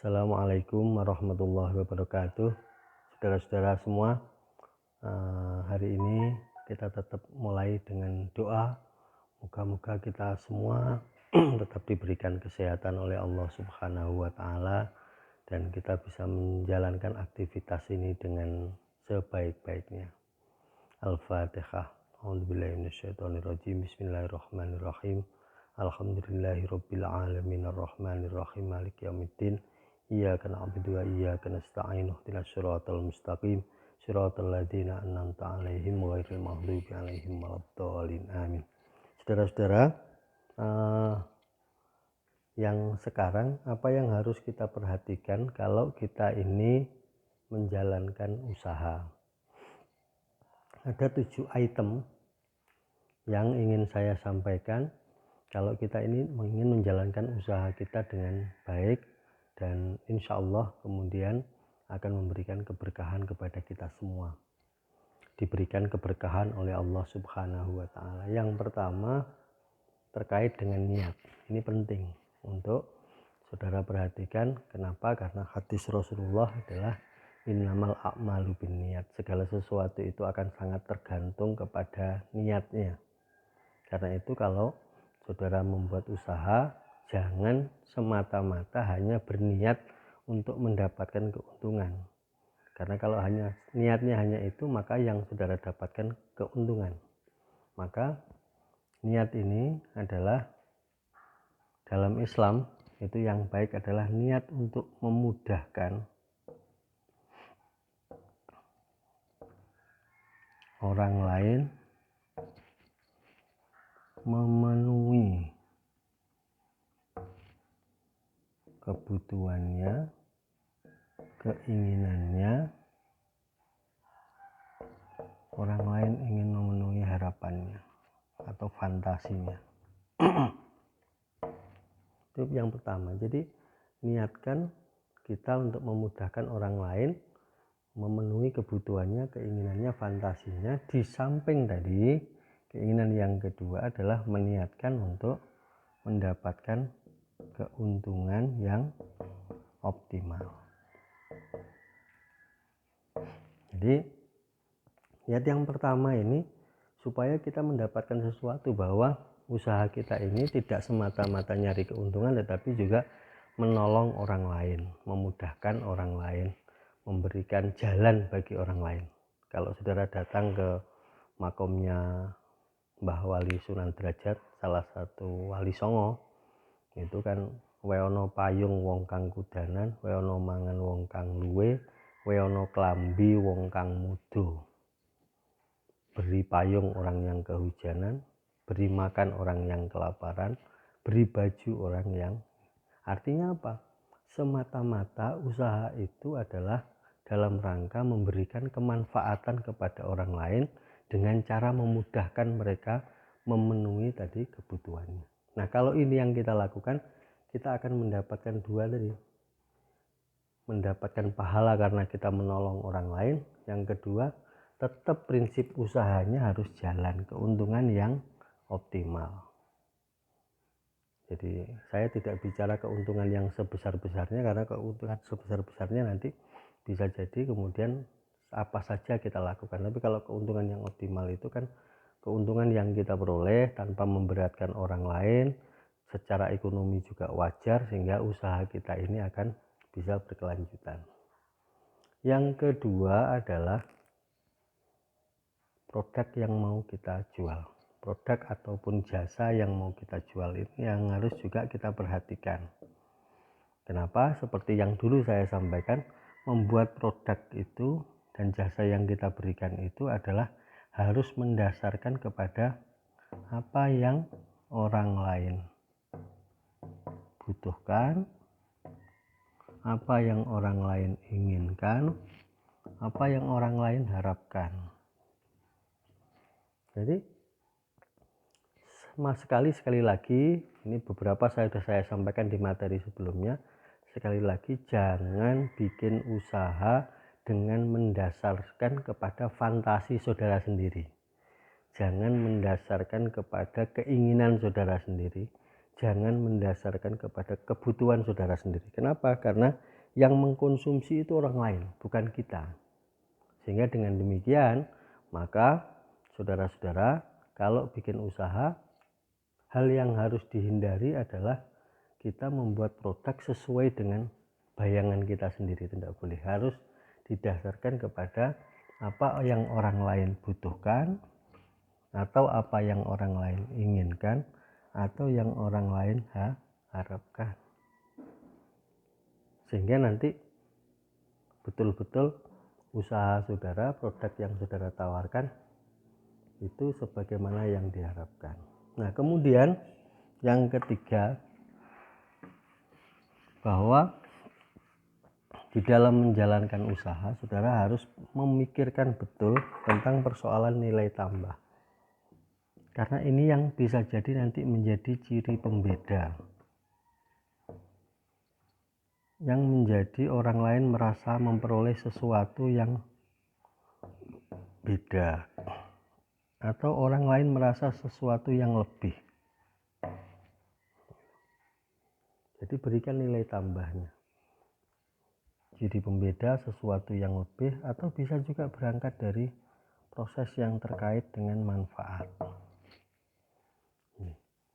Assalamualaikum warahmatullahi wabarakatuh. Saudara-saudara semua, hari ini kita tetap mulai dengan doa. Moga-moga kita semua tetap diberikan kesehatan oleh Allah Subhanahu wa Ta'ala, dan kita bisa menjalankan aktivitas ini dengan sebaik-baiknya. Al-Fatihah. A'udzubillahi minasyaitonirrajim. Bismillahirrahmanirrahim. Alhamdulillahirabbil alamin arrahmanir rahim maliki yaumiddin. Iyyaka na'budu wa iyyaka nasta'in ihdinas siratal mustaqim siratal ladzina an'amta 'alaihim ghairil maghdubi 'alaihim waladdallin. Amin. Saudara-saudara, yang sekarang apa yang harus kita perhatikan kalau kita ini menjalankan usaha? Ada 7 item yang ingin saya sampaikan kalau kita ini ingin menjalankan usaha kita dengan baik, dan insya Allah kemudian akan memberikan keberkahan kepada kita semua, diberikan keberkahan oleh Allah Subhanahu wa Ta'ala. Yang pertama terkait dengan niat. Ini penting untuk saudara perhatikan. Kenapa? Karena hadis Rasulullah adalah innamal a'malu binniyat. Segala sesuatu itu akan sangat tergantung kepada niatnya. Karena itu kalau saudara membuat usaha, jangan semata-mata hanya berniat untuk mendapatkan keuntungan. Karena kalau hanya niatnya hanya itu, maka yang saudara dapatkan keuntungan. Maka niat ini adalah dalam Islam itu yang baik adalah niat untuk memudahkan orang lain memenuhi kebutuhannya, keinginannya. Orang lain ingin memenuhi harapannya atau fantasinya. Itu yang pertama. Jadi niatkan kita untuk memudahkan orang lain memenuhi kebutuhannya, keinginannya, fantasinya. Di samping tadi, keinginan yang kedua adalah meniatkan untuk mendapatkan keuntungan yang optimal. Jadi niat yang pertama ini supaya kita mendapatkan sesuatu, bahwa usaha kita ini tidak semata-mata nyari keuntungan, tetapi juga menolong orang lain, memudahkan orang lain, memberikan jalan bagi orang lain. Kalau saudara datang ke makomnya Mbah Wali Sunan Derajat, salah satu wali songo, itu kan weono payung wong kang kudanan, weono mangan wong kang luwe, weono klambi wong kang mudo. Beri payung orang yang kehujanan, beri makan orang yang kelaparan, beri baju orang yang. Artinya apa? Semata-mata usaha itu adalah dalam rangka memberikan kemanfaatan kepada orang lain dengan cara memudahkan mereka memenuhi tadi kebutuhannya. Nah, kalau ini yang kita lakukan, kita akan mendapatkan dua tadi. Mendapatkan pahala karena kita menolong orang lain. Yang kedua, tetap prinsip usahanya harus jalan, keuntungan yang optimal. Jadi saya tidak bicara keuntungan yang sebesar-besarnya, karena keuntungan sebesar-besarnya nanti bisa jadi kemudian apa saja kita lakukan. Tapi kalau keuntungan yang optimal itu kan keuntungan yang kita peroleh tanpa memberatkan orang lain, secara ekonomi juga wajar, sehingga usaha kita ini akan bisa berkelanjutan. Yang kedua adalah produk yang mau kita jual. Produk ataupun jasa yang mau kita jual ini yang harus juga kita perhatikan. Kenapa? Seperti yang dulu saya sampaikan, membuat produk itu dan jasa yang kita berikan itu adalah harus mendasarkan kepada apa yang orang lain butuhkan, apa yang orang lain inginkan, apa yang orang lain harapkan. Jadi sekali lagi, ini beberapa sudah saya sampaikan di materi sebelumnya. Sekali lagi, jangan bikin usaha dengan mendasarkan kepada fantasi saudara sendiri. Jangan mendasarkan kepada keinginan saudara sendiri. Jangan mendasarkan kepada kebutuhan saudara sendiri. Kenapa? Karena Yang mengkonsumsi itu orang lain, bukan kita. Sehingga dengan demikian, maka saudara-saudara, kalau bikin usaha, hal yang harus dihindari adalah kita membuat produk sesuai dengan bayangan kita sendiri. Tidak boleh, harus didasarkan kepada apa yang orang lain butuhkan, atau apa yang orang lain inginkan, atau yang orang lain harapkan. Sehingga nanti betul-betul usaha saudara, produk yang saudara tawarkan itu sebagaimana yang diharapkan. Nah, kemudian yang ketiga, bahwa di dalam menjalankan usaha, saudara harus memikirkan betul tentang persoalan nilai tambah. Karena ini yang bisa jadi nanti menjadi ciri pembeda, yang menjadi orang lain merasa memperoleh sesuatu yang beda, atau orang lain merasa sesuatu yang lebih. Jadi berikan nilai tambahnya, ciri pembeda, sesuatu yang lebih, atau bisa juga berangkat dari proses yang terkait dengan manfaat.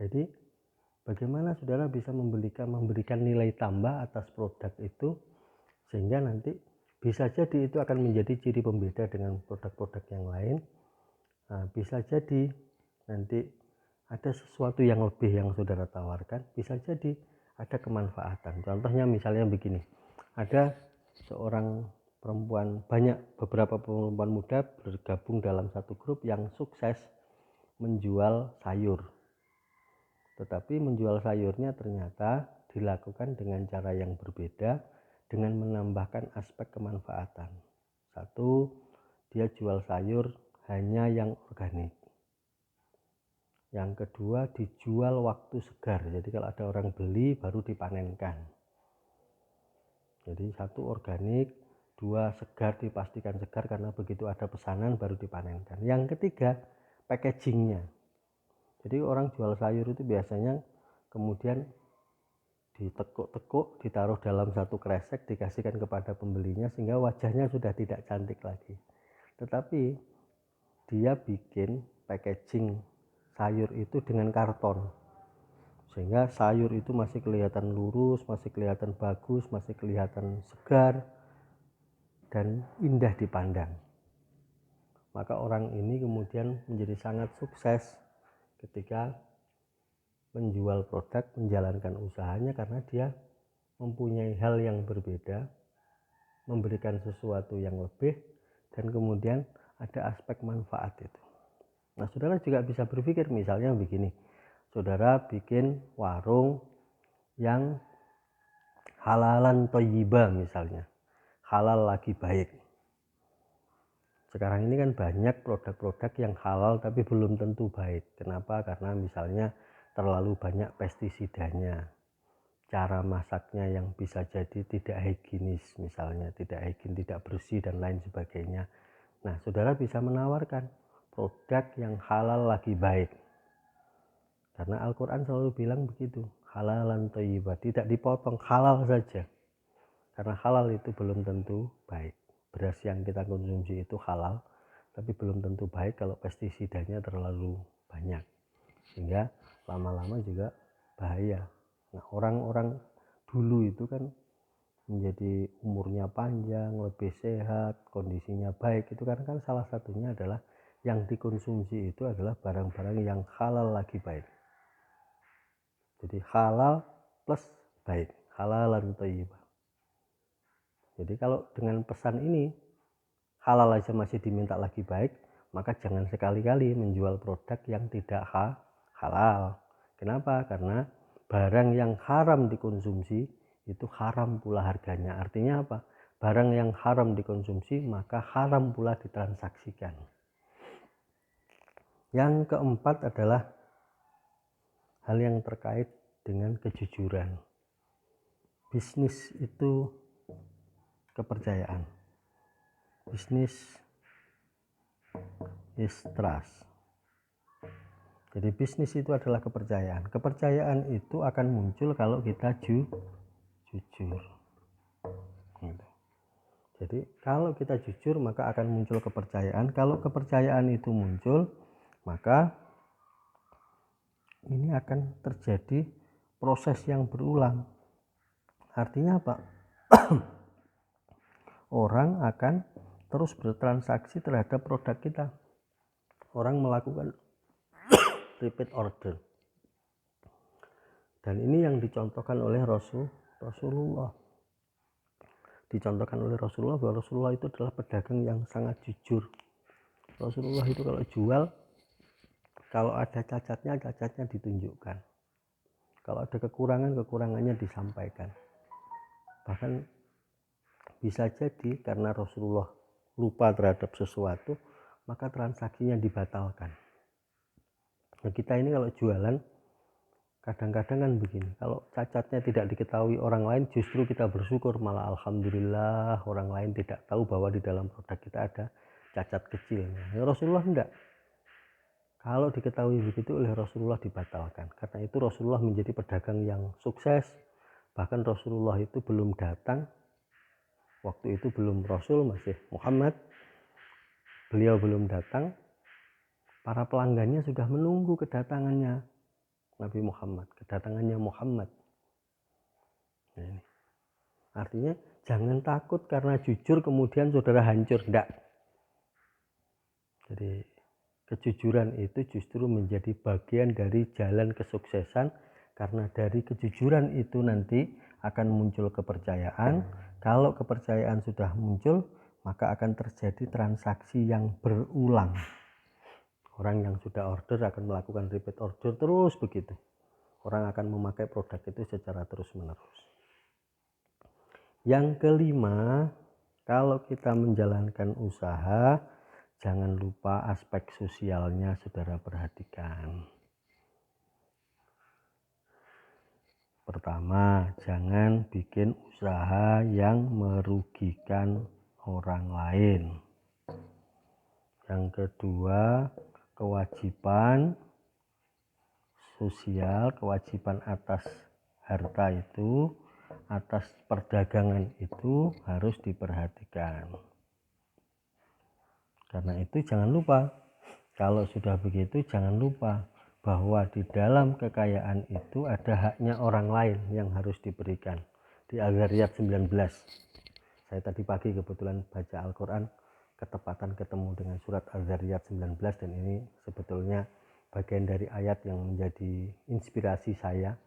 Jadi bagaimana saudara bisa memberikan nilai tambah atas produk itu, sehingga nanti bisa jadi itu akan menjadi ciri pembeda dengan produk-produk yang lain. Nah, bisa jadi nanti ada sesuatu yang lebih yang saudara tawarkan, bisa jadi ada kemanfaatan. Contohnya misalnya begini, ada seorang perempuan, beberapa perempuan muda bergabung dalam satu grup yang sukses menjual sayur. Tetapi menjual sayurnya ternyata dilakukan dengan cara yang berbeda, dengan menambahkan aspek kemanfaatan. Satu, dia jual sayur hanya yang organik. Yang kedua, dijual waktu segar. Jadi kalau ada orang beli baru dipanenkan. Jadi satu organik, dua segar, dipastikan segar karena begitu ada pesanan baru dipanenkan. Yang ketiga, packagingnya. Jadi orang jual sayur itu biasanya kemudian ditekuk-tekuk, ditaruh dalam satu kresek, dikasihkan kepada pembelinya sehingga wajahnya sudah tidak cantik lagi. Tetapi dia bikin packaging sayur itu dengan karton, sehingga sayur itu masih kelihatan lurus, masih kelihatan bagus, masih kelihatan segar dan indah dipandang. Maka orang ini kemudian menjadi sangat sukses ketika menjual produk, menjalankan usahanya, karena dia mempunyai hal yang berbeda, memberikan sesuatu yang lebih, dan kemudian ada aspek manfaat itu. Nah, saudara juga bisa berpikir misalnya begini, saudara bikin warung yang halalan thayyibah misalnya, halal lagi baik. Sekarang ini kan banyak produk-produk yang halal tapi belum tentu baik. Kenapa? Karena misalnya terlalu banyak pestisidanya, cara masaknya yang bisa jadi tidak higienis, misalnya tidak higien, tidak bersih dan lain sebagainya. Nah, saudara bisa menawarkan produk yang halal lagi baik, karena Al-Quran selalu bilang begitu, halalan thayyibah, tidak dipotong, halal saja. Karena halal itu belum tentu baik. Beras yang kita konsumsi itu halal, tapi belum tentu baik kalau pestisidanya terlalu banyak, sehingga lama-lama juga bahaya. Nah, orang-orang dulu itu kan menjadi umurnya panjang, lebih sehat, kondisinya baik, itu karena kan salah satunya adalah yang dikonsumsi itu adalah barang-barang yang halal lagi baik. Jadi halal plus baik, halalan thayyibah. Jadi kalau dengan pesan ini halal aja masih diminta lagi baik, maka jangan sekali-kali menjual produk yang tidak halal. Kenapa? Karena barang yang haram dikonsumsi itu haram pula harganya. Artinya apa? Barang yang haram dikonsumsi maka haram pula ditransaksikan. Yang keempat adalah hal yang terkait dengan kejujuran. Bisnis itu kepercayaan. Bisnis is trust. Jadi bisnis itu adalah kepercayaan. Kepercayaan itu akan muncul kalau kita jujur. Jadi kalau kita jujur maka akan muncul kepercayaan. Kalau kepercayaan itu muncul, maka ini akan terjadi proses yang berulang. Artinya apa? Orang akan terus bertransaksi terhadap produk kita. Orang melakukan repeat order. Dan ini yang dicontohkan oleh Rasulullah. Dicontohkan oleh Rasulullah bahwa Rasulullah itu adalah pedagang yang sangat jujur. Rasulullah itu kalau jual, kalau ada cacatnya ditunjukkan. Kalau ada kekurangannya disampaikan. Bahkan bisa jadi karena Rasulullah lupa terhadap sesuatu, maka transaksinya dibatalkan. Nah, kita ini kalau jualan, kadang-kadang kan begini, kalau cacatnya tidak diketahui orang lain, justru kita bersyukur, malah alhamdulillah orang lain tidak tahu bahwa di dalam produk kita ada cacat kecilnya. Ya, Rasulullah enggak. Kalau diketahui begitu oleh Rasulullah dibatalkan. Karena itu Rasulullah menjadi pedagang yang sukses. Bahkan Rasulullah itu belum datang, waktu itu belum Rasul, masih Muhammad. Beliau belum datang, para pelanggannya sudah menunggu kedatangannya Nabi Muhammad, kedatangannya Muhammad. Nah, ini artinya jangan takut karena jujur kemudian saudara hancur, enggak. Jadi kejujuran itu justru menjadi bagian dari jalan kesuksesan, karena dari kejujuran itu nanti akan muncul kepercayaan. Kalau kepercayaan sudah muncul, maka akan terjadi transaksi yang berulang. Orang yang sudah order akan melakukan repeat order terus begitu. Orang akan memakai produk itu secara terus-menerus. Yang kelima, kalau kita menjalankan usaha, jangan lupa aspek sosialnya saudara perhatikan. Pertama, jangan bikin usaha yang merugikan orang lain. Yang kedua, kewajiban sosial, kewajiban atas harta itu, atas perdagangan itu harus diperhatikan. Karena itu jangan lupa, kalau sudah begitu jangan lupa bahwa di dalam kekayaan itu ada haknya orang lain yang harus diberikan. Di Al-Zariyat 19, saya tadi pagi kebetulan baca Al-Quran, ketepatan ketemu dengan surat Al-Zariyat 19, dan ini sebetulnya bagian dari ayat yang menjadi inspirasi saya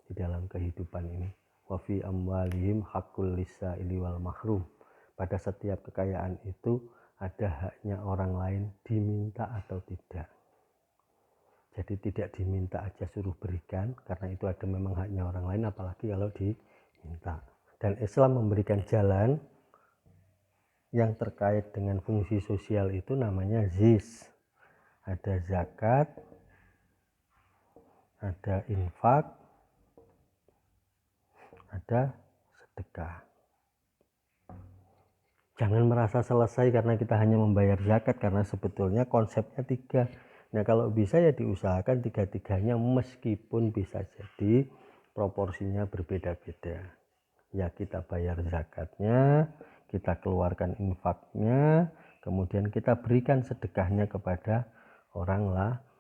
di dalam kehidupan ini. Wa fi amwalihim haqqul lis-sa'ili wal mahrum. Pada setiap kekayaan itu ada haknya orang lain, diminta atau tidak. Jadi tidak diminta aja suruh berikan, karena itu ada memang haknya orang lain, apalagi kalau diminta. Dan Islam memberikan jalan yang terkait dengan fungsi sosial itu namanya ZIS. Ada zakat, ada infak, ada sedekah. Jangan merasa selesai karena kita hanya membayar zakat, karena sebetulnya konsepnya 3. Nah, kalau bisa ya diusahakan 3-tiganya, meskipun bisa jadi proporsinya berbeda-beda. Ya, kita bayar zakatnya, kita keluarkan infaknya, kemudian kita berikan sedekahnya kepada orang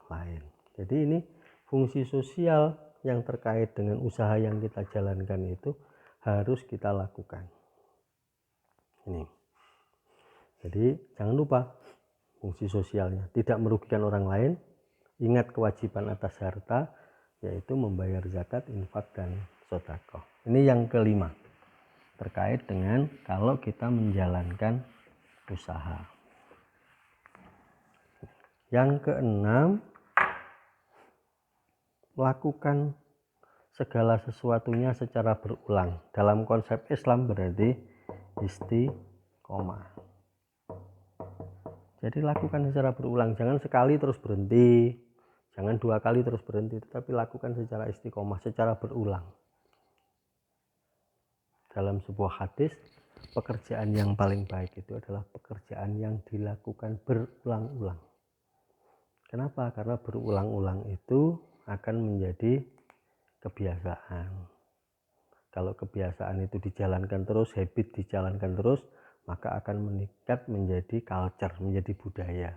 lain. Jadi ini fungsi sosial yang terkait dengan usaha yang kita jalankan itu harus kita lakukan. Ini. Jadi jangan lupa fungsi sosialnya, tidak merugikan orang lain, ingat kewajiban atas harta, yaitu membayar zakat, infak, dan sedekah. Ini yang kelima, terkait dengan kalau kita menjalankan usaha. Yang keenam, lakukan segala sesuatunya secara berulang. Dalam konsep Islam berarti istiqomah. Jadi lakukan secara berulang, jangan sekali terus berhenti, jangan 2 kali terus berhenti, tetapi lakukan secara istiqomah, secara berulang. Dalam sebuah hadis, pekerjaan yang paling baik itu adalah pekerjaan yang dilakukan berulang-ulang. Kenapa? Karena berulang-ulang itu akan menjadi kebiasaan. Kalau kebiasaan itu dijalankan terus, habit dijalankan terus, maka akan meningkat menjadi culture, menjadi budaya.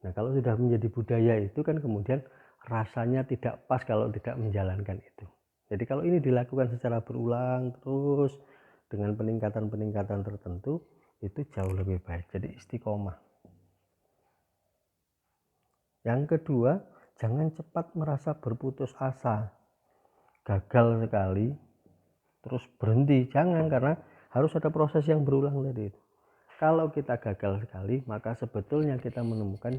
Nah, kalau sudah menjadi budaya itu kan kemudian rasanya tidak pas kalau tidak menjalankan itu. Jadi kalau ini dilakukan secara berulang terus dengan peningkatan-peningkatan tertentu, itu jauh lebih baik. Jadi istiqomah. Yang kedua, jangan cepat merasa berputus asa. Gagal sekali, terus berhenti. Jangan, karena harus ada proses yang berulang tadi itu. Kalau kita gagal sekali, maka sebetulnya kita menemukan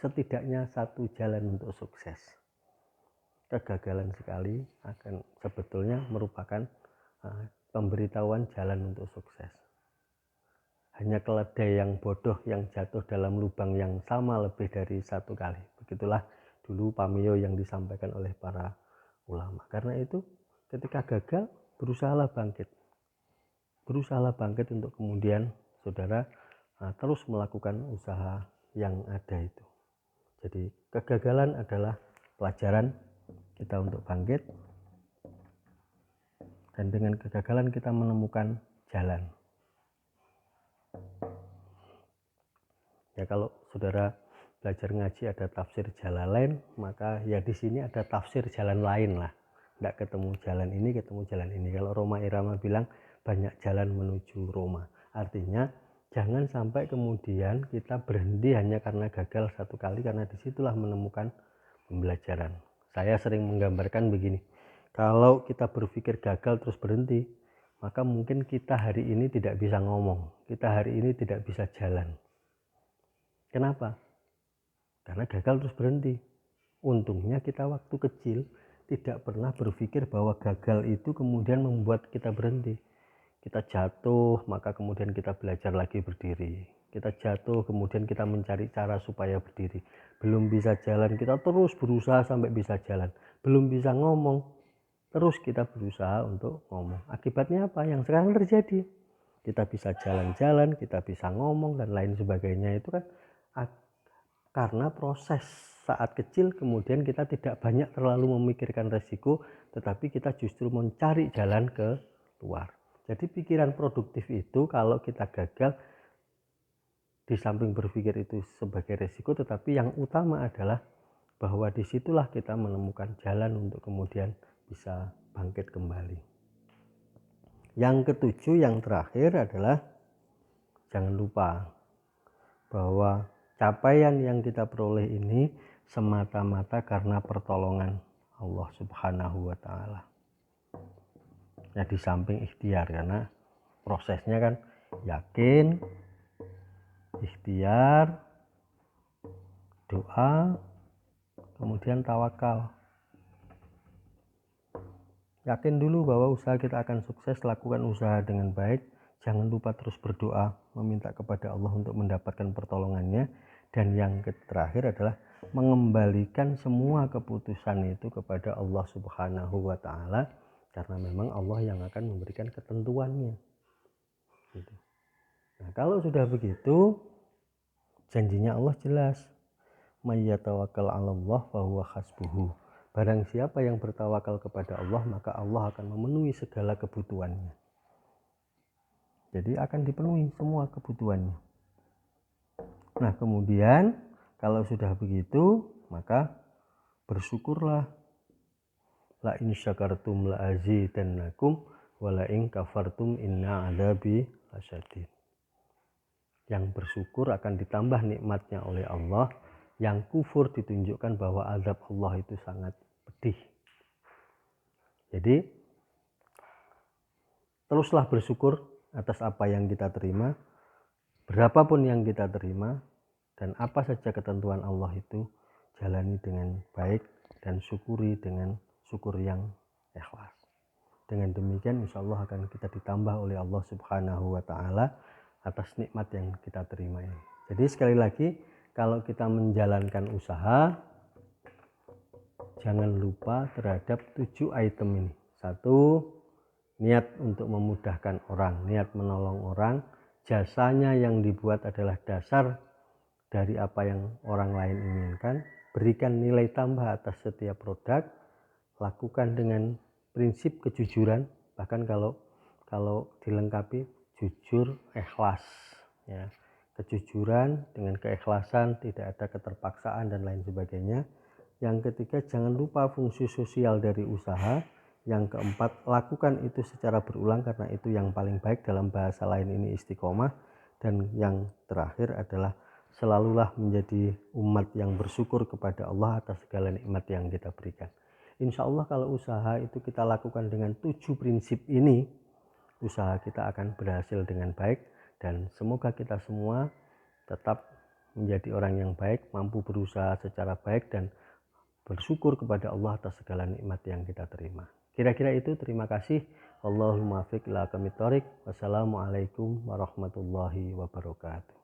setidaknya satu jalan untuk sukses. Kegagalan sekali akan sebetulnya merupakan pemberitahuan jalan untuk sukses. Hanya keledai yang bodoh yang jatuh dalam lubang yang sama lebih dari satu kali. Begitulah dulu pameo yang disampaikan oleh para ulama. Karena itu ketika gagal, berusahalah bangkit. Berusahalah bangkit untuk kemudian saudara terus melakukan usaha yang ada itu. Jadi kegagalan adalah pelajaran kita untuk bangkit, dan dengan kegagalan kita menemukan jalan. Ya, kalau saudara belajar ngaji ada tafsir Jalalain, maka ya di sini ada tafsir jalan lain lah. Tidak ketemu jalan ini, ketemu jalan ini. Kalau Roma Irama bilang banyak jalan menuju Roma. Artinya jangan sampai kemudian kita berhenti hanya karena gagal satu kali, karena disitulah menemukan pembelajaran. Saya sering menggambarkan begini, kalau kita berpikir gagal terus berhenti, maka mungkin kita hari ini tidak bisa ngomong, kita hari ini tidak bisa jalan. Kenapa? Karena gagal terus berhenti. Untungnya kita waktu kecil tidak pernah berpikir bahwa gagal itu kemudian membuat kita berhenti. Kita jatuh, maka kemudian kita belajar lagi berdiri. Kita jatuh, kemudian kita mencari cara supaya berdiri. Belum bisa jalan, kita terus berusaha sampai bisa jalan. Belum bisa ngomong, terus kita berusaha untuk ngomong. Akibatnya apa? Yang sekarang terjadi. Kita bisa jalan-jalan, kita bisa ngomong, dan lain sebagainya. Itu kan karena proses saat kecil kemudian kita tidak banyak terlalu memikirkan resiko, tetapi kita justru mencari jalan ke luar. Jadi pikiran produktif itu kalau kita gagal, di samping berpikir itu sebagai resiko, tetapi yang utama adalah bahwa disitulah kita menemukan jalan untuk kemudian bisa bangkit kembali. Yang ketujuh, yang terakhir adalah jangan lupa bahwa capaian yang kita peroleh ini semata-mata karena pertolongan Allah Subhanahu wa Ta'ala. Ya, di samping ikhtiar, karena prosesnya kan yakin, ikhtiar, doa, kemudian tawakal. Yakin dulu bahwa usaha kita akan sukses, lakukan usaha dengan baik. Jangan lupa terus berdoa, meminta kepada Allah untuk mendapatkan pertolongannya. Dan yang terakhir adalah mengembalikan semua keputusan itu kepada Allah Subhanahu wa Ta'ala, karena memang Allah yang akan memberikan ketentuannya. Gitu. Nah, kalau sudah begitu, janjinya Allah jelas. May yatawakkal 'alallah fahuwa hasbuhu. Barang siapa yang bertawakal kepada Allah, maka Allah akan memenuhi segala kebutuhannya. Jadi akan dipenuhi semua kebutuhannya. Nah, kemudian kalau sudah begitu, maka bersyukurlah. La in syakartum la azidannakum wa la in kafartum inna adzabi lasyadid. Yang bersyukur akan ditambah nikmatnya oleh Allah, yang kufur ditunjukkan bahwa azab Allah itu sangat pedih. Jadi teruslah bersyukur atas apa yang kita terima, berapapun yang kita terima, dan apa saja ketentuan Allah itu jalani dengan baik dan syukuri dengan syukur yang ikhlas. Dengan demikian insya Allah akan kita ditambah oleh Allah Subhanahu wa Ta'ala atas nikmat yang kita terima ini. Jadi sekali lagi, kalau kita menjalankan usaha, jangan lupa terhadap 7 item ini. 1, niat untuk memudahkan orang, niat menolong orang. Jasanya yang dibuat adalah dasar dari apa yang orang lain inginkan. Berikan nilai tambah atas setiap produk. Lakukan dengan prinsip kejujuran, bahkan kalau dilengkapi jujur, ikhlas, ya. Kejujuran dengan keikhlasan, tidak ada keterpaksaan dan lain sebagainya. Yang ketiga, jangan lupa fungsi sosial dari usaha. Yang keempat, lakukan itu secara berulang karena itu yang paling baik, dalam bahasa lain ini istiqomah. Dan yang terakhir adalah selalulah menjadi umat yang bersyukur kepada Allah atas segala nikmat yang kita berikan. Insya Allah kalau usaha itu kita lakukan dengan 7 prinsip ini, usaha kita akan berhasil dengan baik. Dan semoga kita semua tetap menjadi orang yang baik, mampu berusaha secara baik dan bersyukur kepada Allah atas segala nikmat yang kita terima. Kira-kira itu, terima kasih. Allahumma fiq ila aqwamit thoriq. Wassalamualaikum warahmatullahi wabarakatuh.